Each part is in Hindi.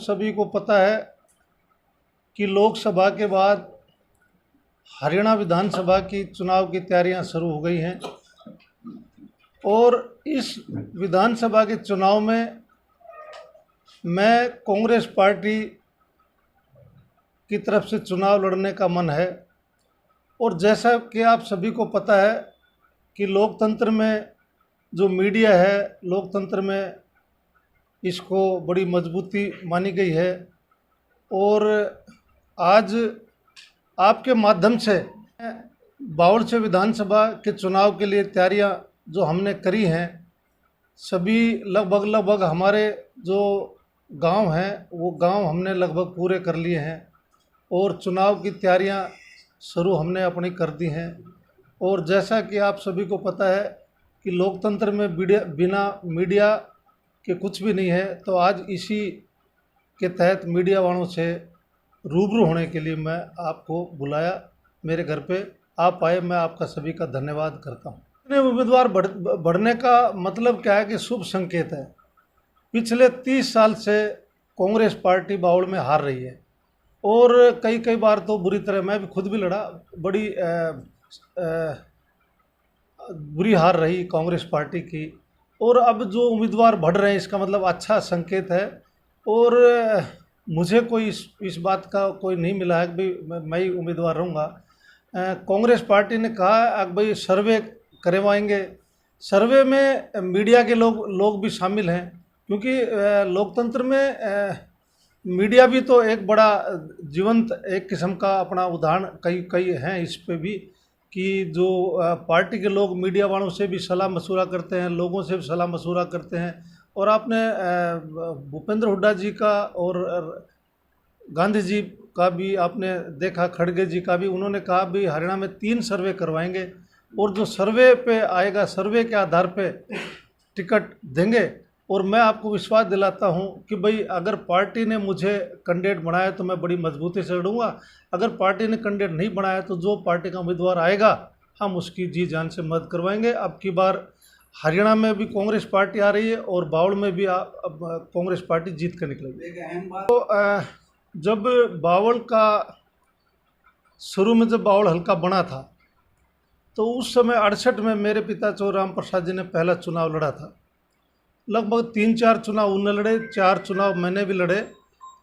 सभी को पता है कि लोकसभा के बाद हरियाणा विधानसभा की चुनाव की तैयारियां शुरू हो गई हैं और इस विधानसभा के चुनाव में मैं कांग्रेस पार्टी की तरफ से चुनाव लड़ने का मन है। और जैसा कि आप सभी को पता है कि लोकतंत्र में जो मीडिया है, लोकतंत्र में इसको बड़ी मजबूती मानी गई है और आज आपके माध्यम से बावल से विधानसभा के चुनाव के लिए तैयारियां जो हमने करी हैं, सभी लगभग हमारे जो गांव हैं वो गांव हमने लगभग पूरे कर लिए हैं और चुनाव की तैयारियां शुरू हमने अपनी कर दी हैं। और जैसा कि आप सभी को पता है कि लोकतंत्र में बिना मीडिया के कुछ भी नहीं है, तो आज इसी के तहत मीडिया वालों से रूबरू होने के लिए मैं आपको बुलाया। मेरे घर पे आप आए, मैं आपका सभी का धन्यवाद करता हूँ। इतने उम्मीदवार बढ़ने का मतलब क्या है कि शुभ संकेत है। पिछले 30 साल से कांग्रेस पार्टी बावल में हार रही है और कई बार तो बुरी तरह, मैं भी खुद भी लड़ा, बड़ी बुरी हार रही कांग्रेस पार्टी की। और अब जो उम्मीदवार बढ़ रहे हैं इसका मतलब अच्छा संकेत है और मुझे कोई इस बात का कोई नहीं मिला है कि भाई मैं ही उम्मीदवार रहूँगा। कांग्रेस पार्टी ने कहा कि भाई सर्वे करवाएंगे। सर्वे में मीडिया के लोग भी शामिल हैं, क्योंकि लोकतंत्र में मीडिया भी तो एक बड़ा जीवंत एक किस्म का अपना उदाहरण कई हैं इस पे भी, कि जो पार्टी के लोग मीडिया वालों से भी सलाह मशूरा करते हैं, लोगों से भी सलाह मशूरा करते हैं। और आपने भूपेंद्र हुड्डा जी का और गांधी जी का भी आपने देखा, खड़गे जी का भी, उन्होंने कहा भी हरियाणा में 3 सर्वे करवाएंगे और जो सर्वे पे आएगा सर्वे के आधार पे टिकट देंगे। और मैं आपको विश्वास दिलाता हूं कि भाई अगर पार्टी ने मुझे कैंडिडेट बनाया तो मैं बड़ी मजबूती से लड़ूंगा। अगर पार्टी ने कैंडिडेट नहीं बनाया तो जो पार्टी का उम्मीदवार आएगा हम उसकी जी जान से मदद करवाएंगे। अब की बार हरियाणा में भी कांग्रेस पार्टी आ रही है और बावल में भी अब कांग्रेस पार्टी जीत कर निकलेगी। तो जब बावल का शुरू में जब बावल हल्का बना था तो उस समय 68 में मेरे पिता चौराम प्रसाद जी ने पहला चुनाव लड़ा था। लगभग 3-4 चुनाव उन्होंने लड़े, 4 चुनाव मैंने भी लड़े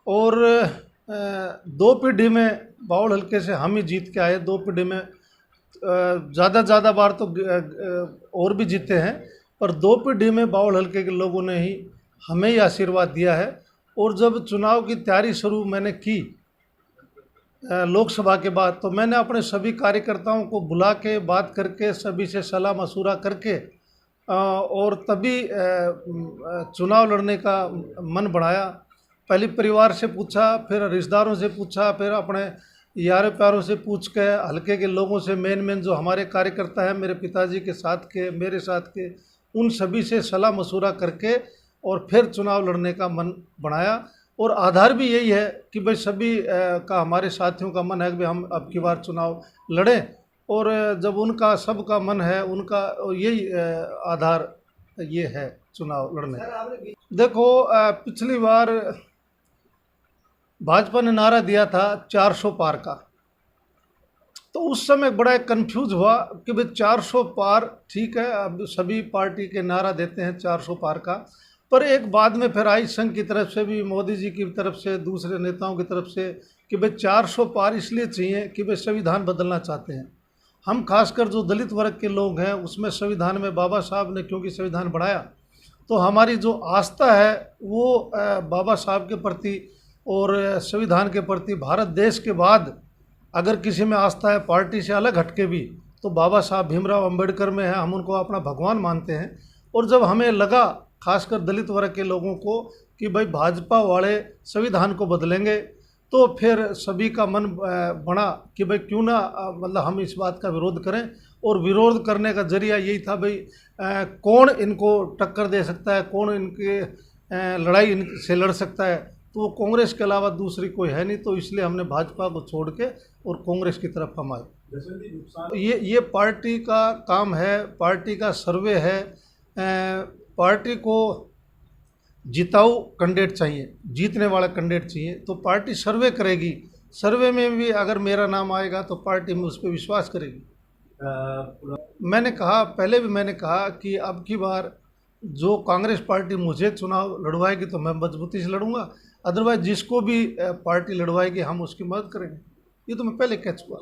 और 2 पीढ़ी में बावल हल्के से हम ही जीत के आए। 2 पीढ़ी में ज़्यादा बार तो और भी जीते हैं, पर 2 पीढ़ी में बावल हल्के के लोगों ने ही हमें ही आशीर्वाद दिया है। और जब चुनाव की तैयारी शुरू मैंने की लोकसभा के बाद, तो मैंने अपने सभी कार्यकर्ताओं को बुला के बात करके सभी से सलाह मशूरा करके और तभी चुनाव लड़ने का मन बढ़ाया। पहले परिवार से पूछा, फिर रिश्तेदारों से पूछा, फिर अपने यारों प्यारों से पूछ के, हल्के के लोगों से, मेन जो हमारे कार्यकर्ता हैं मेरे पिताजी के साथ के, मेरे साथ के, उन सभी से सलाह मशूरा करके और फिर चुनाव लड़ने का मन बनाया। और आधार भी यही है कि भाई सभी का, हमारे साथियों का मन है कि भाई हम अब की बार चुनाव लड़ें। और जब उनका सबका मन है, उनका यही आधार ये है चुनाव लड़ने। देखो पिछली बार भाजपा ने नारा दिया था 400 पार का, तो उस समय बड़ा कंफ्यूज हुआ कि भाई 400 पार ठीक है, अब सभी पार्टी के नारा देते हैं 400 पार का, पर एक बाद में फिर आई संघ की तरफ से भी, मोदी जी की तरफ से, दूसरे नेताओं की तरफ से कि भाई 400 पार इसलिए चाहिए कि भाई संविधान बदलना चाहते हैं हम। खासकर जो दलित वर्ग के लोग हैं उसमें संविधान में बाबा साहब ने क्योंकि संविधान बढ़ाया, तो हमारी जो आस्था है वो बाबा साहब के प्रति और संविधान के प्रति, भारत देश के बाद अगर किसी में आस्था है पार्टी से अलग हटके भी, तो बाबा साहब भीमराव अंबेडकर में है। हम उनको अपना भगवान मानते हैं। और जब हमें लगा, खासकर दलित वर्ग के लोगों को, कि भाई भाजपा वाले संविधान को बदलेंगे, तो फिर सभी का मन बना कि भाई क्यों ना मतलब हम इस बात का विरोध करें। और विरोध करने का जरिया यही था भाई कौन इनको टक्कर दे सकता है, कौन इनके लड़ाई इनसे लड़ सकता है, तो वो कांग्रेस के अलावा दूसरी कोई है नहीं। तो इसलिए हमने भाजपा को छोड़ के और कांग्रेस की तरफ हम आए। ये पार्टी का काम है, पार्टी का सर्वे है। पार्टी को जिताऊ कैंडिडेट चाहिए, जीतने वाला कैंडिडेट चाहिए। तो पार्टी सर्वे करेगी, सर्वे में भी अगर मेरा नाम आएगा तो पार्टी में उस पर विश्वास करेगी। मैंने कहा, पहले भी मैंने कहा कि अब की बार जो कांग्रेस पार्टी मुझे चुनाव लड़वाएगी तो मैं मजबूती से लड़ूंगा, अदरवाइज जिसको भी पार्टी लड़वाएगी हम उसकी मदद करेंगे। ये तो मैं पहले कह चुका।